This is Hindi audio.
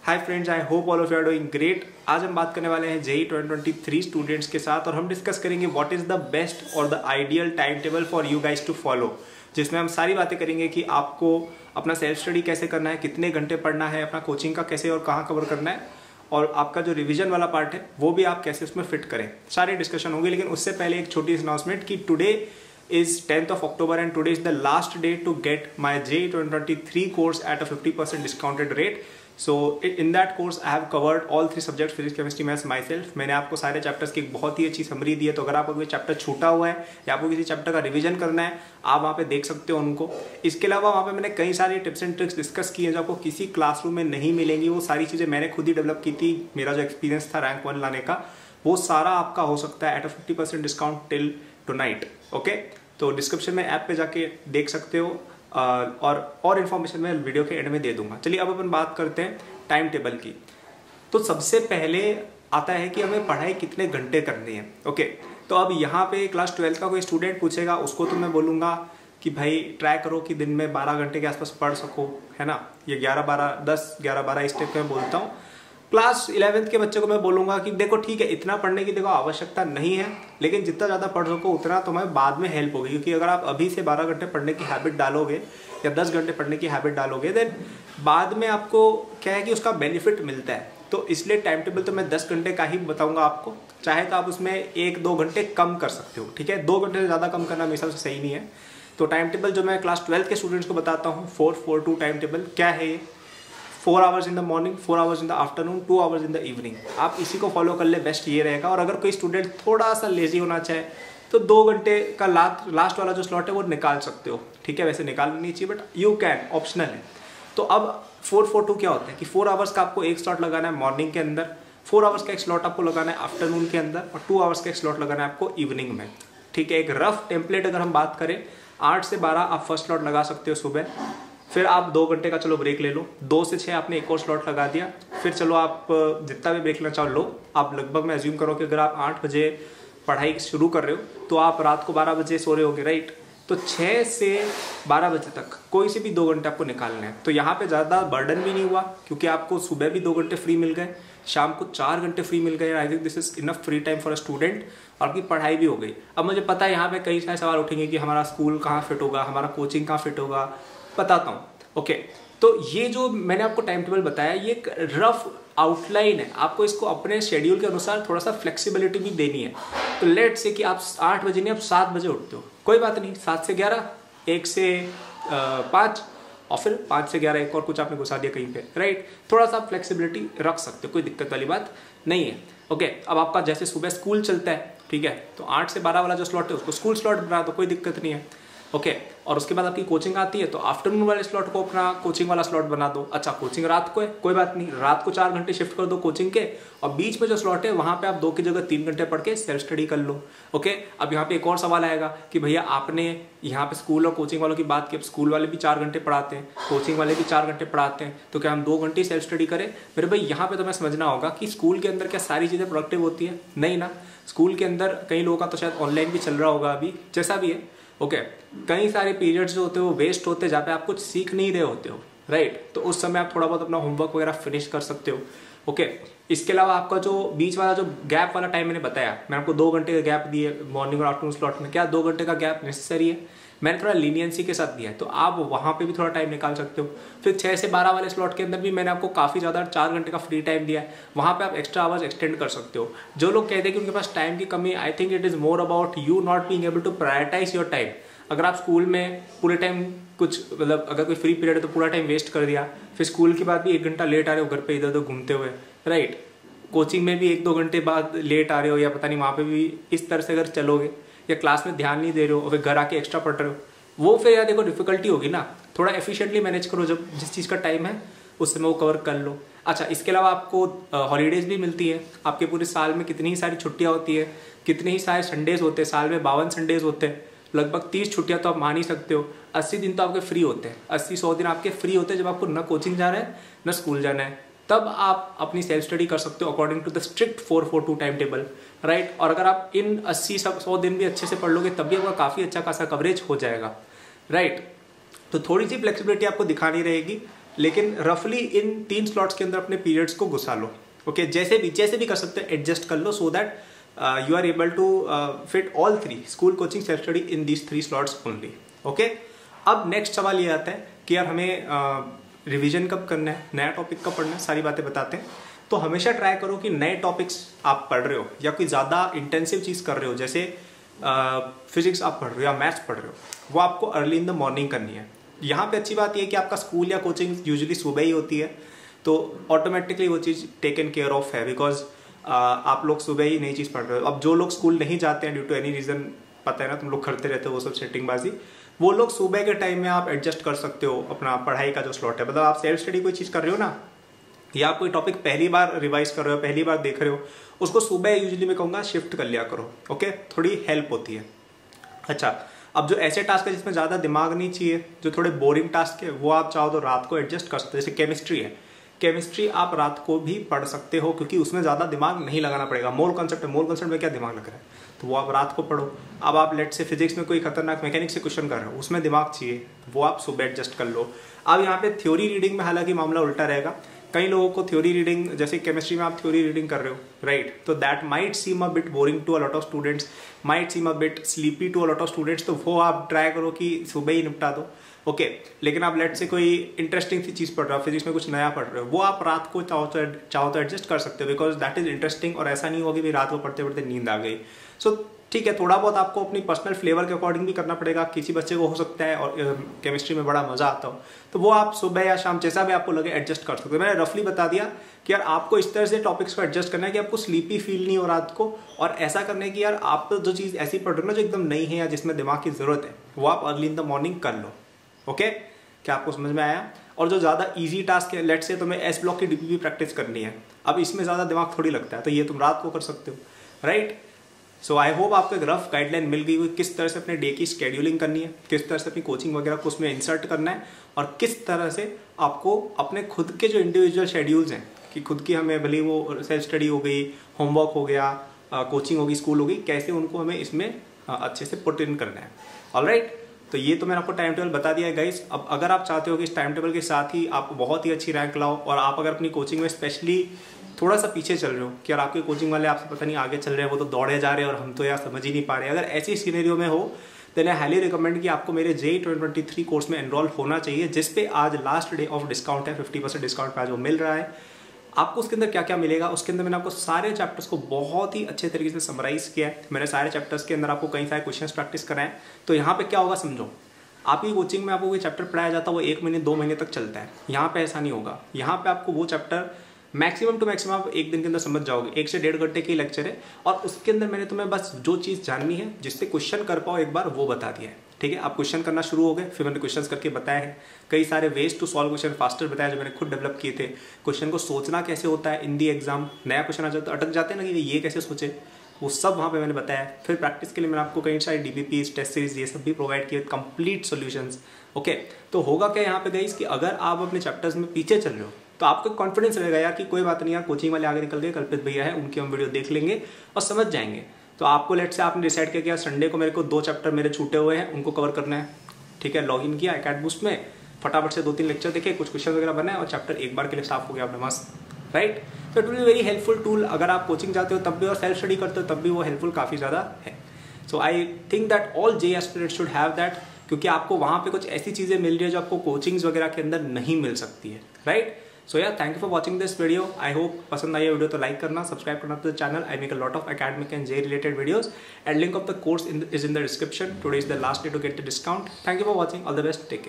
Hi friends, I hope all of you are doing great. आज हम बात करने वाले हैं जेईई 2023 स्टूडेंट्स के साथ और हम डिस्कस करेंगे व्हाट इज़ द बेस्ट और the ideal time table for you guys to follow, जिसमें हम सारी बातें करेंगे कि आपको अपना सेल्फ स्टडी कैसे करना है, कितने घंटे पढ़ना है, अपना कोचिंग का कैसे और कहाँ कवर करना है, और आपका जो रिवीजन वाला पार्ट है वो भी आप कैसे उसमें फिट करें। सारी डिस्कशन होगी, लेकिन उससे पहले एक छोटी सी अनाउंसमेंट कि today is 10th of October and today is the last day to get my JEE 2023 course at a 50% discounted rate. So in that course I have covered all three subjects, physics, chemistry, maths myself. मैंने आपको सारे चैप्टर्स की एक बहुत ही अच्छी समरी दी है, तो अगर आपको कोई चैप्टर छूटा हुआ है या आपको किसी चैप्टर का रिवीजन करना है, आप वहाँ पे देख सकते हो उनको। इसके अलावा वहाँ पे मैंने कई सारी टिप्स एंड ट्रिक्स डिस्कस की है जो आपको किसी क्लासरूम में नहीं मिलेंगी। वो सारी चीज़ें मैंने खुद ही डेवलप की थी। मेरा जो एक्सपीरियंस था रैंक 1 लाने का, वो सारा आपका हो सकता है at a 50% discount till tonight. Okay, तो डिस्क्रिप्शन में ऐप पे जाके देख सकते हो और इन्फॉर्मेशन मैं वीडियो के एंड में दे दूंगा। चलिए अब अपन बात करते हैं टाइम टेबल की। तो सबसे पहले आता है कि हमें पढ़ाई कितने घंटे करनी है। ओके, तो अब यहाँ पे क्लास 12 का कोई स्टूडेंट पूछेगा, उसको तो मैं बोलूँगा कि भाई ट्राई करो कि दिन में 12 घंटे के आसपास पढ़ सको, है ना। ये 11-12 इस टाइप में बोलता हूँ। क्लास 11th के बच्चे को मैं बोलूँगा कि देखो ठीक है, इतना पढ़ने की देखो आवश्यकता नहीं है, लेकिन जितना ज़्यादा पढ़ सको उतना तुम्हें बाद में हेल्प होगी। क्योंकि अगर आप अभी से 12 घंटे पढ़ने की हैबिट डालोगे या 10 घंटे पढ़ने की हैबिट डालोगे, देन बाद में आपको क्या है कि उसका बेनिफिट मिलता है। तो इसलिए टाइम टेबल तो मैं 10 घंटे का ही बताऊँगा आपको। चाहे तो आप उसमें 1-2 घंटे कम कर सकते हो, ठीक है। 2 घंटे से ज़्यादा कम करना मेरे हिसाब से सही नहीं है। तो टाइम टेबल जो मैं क्लास 12 के स्टूडेंट्स को बताता हूँ, 4-4-2 टाइम टेबल क्या है ये। 4 hours in the morning, 4 hours in the afternoon, 2 hours in the evening. आप इसी को फॉलो कर ले, बेस्ट ये रहेगा। और अगर कोई स्टूडेंट थोड़ा सा लेजी होना चाहे तो 2 घंटे का लास्ट वाला जो स्लॉट है वो निकाल सकते हो, ठीक है। वैसे निकालना नहीं चाहिए, बट यू कैन, ऑप्शनल है। तो अब 4-4-2 क्या होता है कि 4 आवर्स का आपको एक स्लॉट लगाना है मॉर्निंग के अंदर, 4 आवर्स का एक स्लॉट आपको लगाना है आफ्टरनून के अंदर, और 2 आवर्स का एक स्लॉट लगाना है आपको इवनिंग में, ठीक है। एक रफ टेम्पलेट अगर हम बात करें, 8 से 12 आप फर्स्ट स्लॉट लगा सकते हो सुबह, फिर आप 2 घंटे का चलो ब्रेक ले लो, 2 से 6 आपने एक और स्लॉट लगा दिया, फिर चलो आप जितना भी ब्रेक लेना चाहो लो। आप लगभग मैं अज्यूम करो कि अगर आप 8 बजे पढ़ाई शुरू कर रहे हो तो आप रात को 12 बजे सो रहे होगे, राइट। तो 6 से 12 बजे तक कोई से भी 2 घंटे आपको निकालने हैं। तो यहाँ पे ज़्यादा बर्डन भी नहीं हुआ, क्योंकि आपको सुबह भी 2 घंटे फ्री मिल गए, शाम को 4 घंटे फ्री मिल गए। I think this is enough free time for a student, और आपकी पढ़ाई भी हो गई। अब मुझे पता है यहाँ पे कई सारे सवाल उठेंगे कि हमारा स्कूल कहाँ फिट होगा, हमारा कोचिंग कहाँ फिट होगा, बताता हूँ। ओके, तो ये जो मैंने आपको टाइम टेबल बताया, ये एक रफ आउटलाइन है। आपको इसको अपने शेड्यूल के अनुसार थोड़ा सा फ्लेक्सिबिलिटी भी देनी है। तो लेट से कि आप 8 बजे नहीं, आप 7 बजे उठते हो, कोई बात नहीं, 7 से 11, 1 से 5, और फिर 5 से 11 एक और कुछ आपने घुसा दिया कहीं पे, राइट। थोड़ा सा फ्लेक्सिबिलिटी रख सकते हो, कोई दिक्कत वाली बात नहीं है। ओके, अब आपका जैसे सुबह स्कूल चलता है, ठीक है, तो 8 से 12 वाला जो स्लॉट है उसको स्कूल स्लॉट बना दो, कोई दिक्कत नहीं है। ओके, और उसके बाद आपकी कोचिंग आती है तो आफ्टरनून वाले स्लॉट को अपना कोचिंग वाला स्लॉट बना दो। अच्छा, कोचिंग रात को है, कोई बात नहीं, रात को 4 घंटे शिफ्ट कर दो कोचिंग के, और बीच में जो स्लॉट है वहाँ पे आप 2 की जगह 3 घंटे पढ़ के सेल्फ स्टडी कर लो। ओके, अब यहाँ पे एक और सवाल आएगा कि भैया आपने यहाँ पे स्कूल और कोचिंग वालों की बात की, स्कूल वाले भी 4 घंटे पढ़ाते हैं, कोचिंग वाले भी 4 घंटे पढ़ाते हैं, तो क्या हम 2 घंटे सेल्फ स्टडी करें? मेरे भाई यहाँ पे तो मैं समझना होगा कि स्कूल के अंदर क्या सारी चीज़ें प्रोडक्टिव होती है? नहीं ना। स्कूल के अंदर कई लोगों का तो शायद ऑनलाइन भी चल रहा होगा अभी, जैसा भी है। ओके, कई सारे पीरियड्स जो होते हैं वो वेस्ट होते हैं जहाँ पे आप कुछ सीख नहीं रहे होते हो, राइट। तो उस समय आप थोड़ा बहुत अपना होमवर्क वगैरह फिनिश कर सकते हो। ओके, इसके अलावा आपका जो बीच वाला जो गैप वाला टाइम मैंने बताया, मैंने आपको 2 घंटे का गैप दिए मॉर्निंग और आफ्टरनून स्लॉट में, क्या 2 घंटे का गैप नेसेसरी है? मैंने थोड़ा लीनियंसी के साथ दिया है, तो आप वहाँ पे भी थोड़ा टाइम निकाल सकते हो। फिर 6 से 12 वाले स्लॉट के अंदर भी मैंने आपको काफ़ी ज़्यादा 4 घंटे का फ्री टाइम दिया है, वहाँ पे आप एक्स्ट्रा आवर्स एक्सटेंड कर सकते हो। जो लोग कहते हैं कि उनके पास टाइम की कमी, I think it is more about you not being able to prioritise your time. अगर आप स्कूल में पूरे टाइम कुछ मतलब अगर कोई फ्री पीरियड है तो पूरा टाइम वेस्ट कर दिया, फिर स्कूल के बाद भी 1 घंटा लेट आ रहे हो घर पे इधर उधर घूमते हुए, राइट। कोचिंग में भी 1-2 घंटे बाद लेट आ रहे हो, या पता नहीं वहाँ पे भी इस तरह से अगर चलोगे, या क्लास में ध्यान नहीं दे रहे हो और फिर घर आके एक्स्ट्रा पढ़ रहे हो, वो फिर यार देखो डिफिकल्टी होगी ना। थोड़ा एफिशिएंटली मैनेज करो, जब जिस चीज़ का टाइम है उस समय वो कवर कर लो। अच्छा, इसके अलावा आपको हॉलीडेज भी मिलती है। आपके पूरे साल में कितनी ही सारी छुट्टियाँ होती है, कितने ही सारे संडेज होते हैं, साल में 52 संडेज होते हैं, लगभग 30 छुट्टियां तो आप मान ही सकते हो। 80 दिन तो आपके फ्री होते हैं, 80-100 दिन आपके फ्री होते हैं जब आपको न कोचिंग जाना है न स्कूल जाना है, तब आप अपनी सेल्फ स्टडी कर सकते हो according to the strict 4-4-2 time table, right. और अगर आप इन 80-100 दिन भी अच्छे से पढ़ लोगे तब भी आपका काफ़ी अच्छा खासा कवरेज हो जाएगा, राइट। तो थोड़ी सी फ्लेक्सिबिलिटी आपको दिखानी रहेगी, लेकिन रफली इन 3 स्लॉट्स के अंदर अपने पीरियड्स को घुसा लो। ओके, जैसे भी कर सकते हो एडजस्ट कर लो, so that you are able to fit all 3 school, coaching, self study in these 3 slots only. Okay, अब नेक्स्ट सवाल ये आता है कि यार हमें रिवीजन कब करना है, नया टॉपिक कब पढ़ना है, सारी बातें बताते हैं। तो हमेशा ट्राई करो कि नए टॉपिक्स आप पढ़ रहे हो या कोई ज़्यादा इंटेंसिव चीज़ कर रहे हो, जैसे फिजिक्स आप पढ़ रहे हो या मैथ्स पढ़ रहे हो, वो आपको अर्ली इन द मॉर्निंग करनी है। यहाँ पे अच्छी बात ये है कि आपका स्कूल या कोचिंग यूजुअली सुबह ही होती है, तो ऑटोमेटिकली वो चीज़ टेकन केयर ऑफ है, बिकॉज आप लोग सुबह ही नई चीज़ पढ़ रहे हो। अब जो लोग स्कूल नहीं जाते हैं ड्यू टू एनी रीज़न, पता है ना, तुम लोग करते रहते हो वो सब सेटिंगबाजी, वो लोग सुबह के टाइम में आप एडजस्ट कर सकते हो अपना पढ़ाई का जो स्लॉट है। मतलब आप सेल्फ स्टडी कोई चीज़ कर रहे हो ना, या कोई टॉपिक पहली बार रिवाइज कर रहे हो, पहली बार देख रहे हो, उसको सुबह यूजुअली मैं कहूँगा शिफ्ट कर लिया करो। ओके, थोड़ी हेल्प होती है। अच्छा, अब जो ऐसे टास्क है जिसमें ज़्यादा दिमाग नहीं चाहिए, जो थोड़े बोरिंग टास्क है, वो आप चाहो तो रात को एडजस्ट कर सकते हो। जैसे केमिस्ट्री है, केमिस्ट्री आप रात को भी पढ़ सकते हो क्योंकि उसमें ज़्यादा दिमाग नहीं लगाना पड़ेगा। मोल कॉन्सेप्ट है, मोल कॉन्सेप्ट में क्या दिमाग लग रहा है, तो वो आप रात को पढ़ो। अब आप लेट से फिजिक्स में कोई खतरनाक मैकेनिक्स से क्वेश्चन कर रहे हो, उसमें दिमाग चाहिए, वो आप सुबह एडजस्ट कर लो। अब यहाँ पे थ्योरी रीडिंग में हालांकि मामला उल्टा रहेगा। कई लोगों को थ्योरी रीडिंग, जैसे केमिस्ट्री में आप थ्योरी रीडिंग कर रहे हो, राइट, तो that might seem a bit boring to a lot of students, might seem a bit sleepy to a lot of students, तो वो आप ट्राई करो कि सुबह ही निपटा दो। ओके, लेकिन आप लेट से कोई इंटरेस्टिंग सी चीज़ पढ़ रहे हो, फिजिक्स में कुछ नया पढ़ रहे हो, वो आप रात को चाहो तो एडजस्ट कर सकते हो, बिकॉज दैट इज इंटरेस्टिंग। और ऐसा नहीं होगा कि रात को पढ़ते पढ़ते नींद आ गई। सो ठीक है, थोड़ा बहुत आपको अपनी पर्सनल फ्लेवर के अकॉर्डिंग भी करना पड़ेगा। किसी बच्चे को हो सकता है और केमिस्ट्री में बड़ा मजा आता हो, तो वो आप सुबह या शाम जैसा भी आपको लगे एडजस्ट कर सकते हो। मैंने रफली बता दिया कि यार आपको इस तरह से टॉपिक्स को एडजस्ट करना है कि आपको स्लीपी फील नहीं हो रात को, और ऐसा करने की यार आप जो चीज़ ऐसी पढ़ रहे हो ना जो एकदम नई है या जिसमें दिमाग की जरूरत है, वो आप अर्ली इन द मॉर्निंग कर लो। ओके, क्या आपको समझ में आया? और जो ज़्यादा इजी टास्क है, लेट से तुम्हें एस ब्लॉक की डीपीपी प्रैक्टिस करनी है, अब इसमें ज़्यादा दिमाग थोड़ी लगता है, तो ये तुम रात को कर सकते हो, राइट। सो आई होप आपको एक रफ गाइडलाइन मिल गई हुई किस तरह से अपने डे की शेड्यूलिंग करनी है, किस तरह से अपनी कोचिंग वगैरह को उसमें इंसर्ट करना है, और किस तरह से आपको अपने खुद के जो इंडिविजुअल शेड्यूल्स हैं, कि खुद की हमें भले वो सेल्फ स्टडी हो गई, होमवर्क हो गया, कोचिंग होगी, स्कूल होगी, कैसे उनको हमें इसमें अच्छे से पुट इन करना है। ऑलराइट, तो ये तो मैंने आपको टाइम टेबल बता दिया है गाइस। अब अगर आप चाहते हो कि इस टाइम टेबल के साथ ही आप बहुत ही अच्छी रैंक लाओ, और आप अगर अपनी कोचिंग में स्पेशली थोड़ा सा पीछे चल रहे हो कि यार आपके कोचिंग वाले आपसे पता नहीं आगे चल रहे हैं, वो तो दौड़े जा रहे हैं और हम तो यार समझ ही नहीं पा रहे, अगर ऐसी सिनेरियो में हो देन आई हाईली रिकमेंड कि आपको मेरे JEE 2023 कोर्स में एनरोल होना चाहिए, जिस पे आज लास्ट डे ऑफ डिस्काउंट है, 50% डिस्काउंट पे आज वो मिल रहा है। आपको उसके अंदर क्या क्या मिलेगा, उसके अंदर मैंने आपको सारे चैप्टर्स को बहुत ही अच्छे तरीके से समराइज किया है। मैंने सारे चैप्टर्स के अंदर आपको कई सारे क्वेश्चंस प्रैक्टिस कराएं। तो यहाँ पे क्या होगा समझो, आपकी कोचिंग में आपको कोई चैप्टर पढ़ाया जाता है वो 1 महीने 2 महीने तक चलता है, यहाँ पे ऐसा नहीं होगा। यहाँ पे आपको वो चैप्टर मैक्सिमम टू मैक्सिमम आप 1 दिन के अंदर समझ जाओगे। 1 से 1.5 घंटे की लेक्चर है, और उसके अंदर मैंने तुम्हें बस जो चीज़ जाननी है जिससे क्वेश्चन कर पाओ एक बार, वो बता दिया है। ठीक है, आप क्वेश्चन करना शुरू हो गए, फिर मैंने क्वेश्चंस करके बताया है, कई सारे ways to solve question faster बताया जो मैंने खुद डेवलप किए थे। क्वेश्चन को सोचना कैसे होता है इन दी एग्जाम, नया क्वेश्चन आ जाता है तो अटक जाते हैं ना कि ये कैसे सोचे, वो सब वहाँ पे मैंने बताया। फिर प्रैक्टिस के लिए मैंने आपको कई सारी DBPs, टेस्ट सीरीज, ये सब भी प्रोवाइड किए, कंप्लीट सॉल्यूशंस। ओके, तो होगा क्या यहाँ पे गाइस कि अगर आप अपने चैप्टर्स में पीछे चल रहे हो तो आपको कॉन्फिडेंस रहेगा यार कि कोई बात नहीं यार, कोचिंग वाले आगे निकल गए, कल्पित भैया है, उनकी हम वीडियो देख लेंगे और समझ जाएंगे। तो आपको लेट से आपने डिसाइड किया कि संडे को मेरे को 2 चैप्टर मेरे छूटे हुए हैं, उनको कवर करना है। ठीक है, लॉगिन किया अकेडबूस्ट में, फटाफट से 2-3 लेक्चर देखे, कुछ क्वेश्चन वगैरह बनाए और चैप्टर एक बार के लिए साफ हो गया अपना मस्त, राइट। तो it will be very helpful tool. अगर आप कोचिंग जाते हो तब भी और सेल्फ स्टडी करते हो तब भी वो हेल्पफुल काफ़ी ज़्यादा है। So I think that all JEE aspirants should have that, क्योंकि आपको वहाँ पे कुछ ऐसी चीज़ें मिल रही है जो आपको कोचिंग्स वगैरह के अंदर नहीं मिल सकती है, राइट। सो यार, thank you for watching this video. I hope पसंद आई है वीडियो तो लाइक करना, सब्सक्राइब करना to the channel. I make a lot of academic and JEE related videos, and link of the course is in the description. Today is the last day to get the discount. Thank you for watching. All the best. Take care.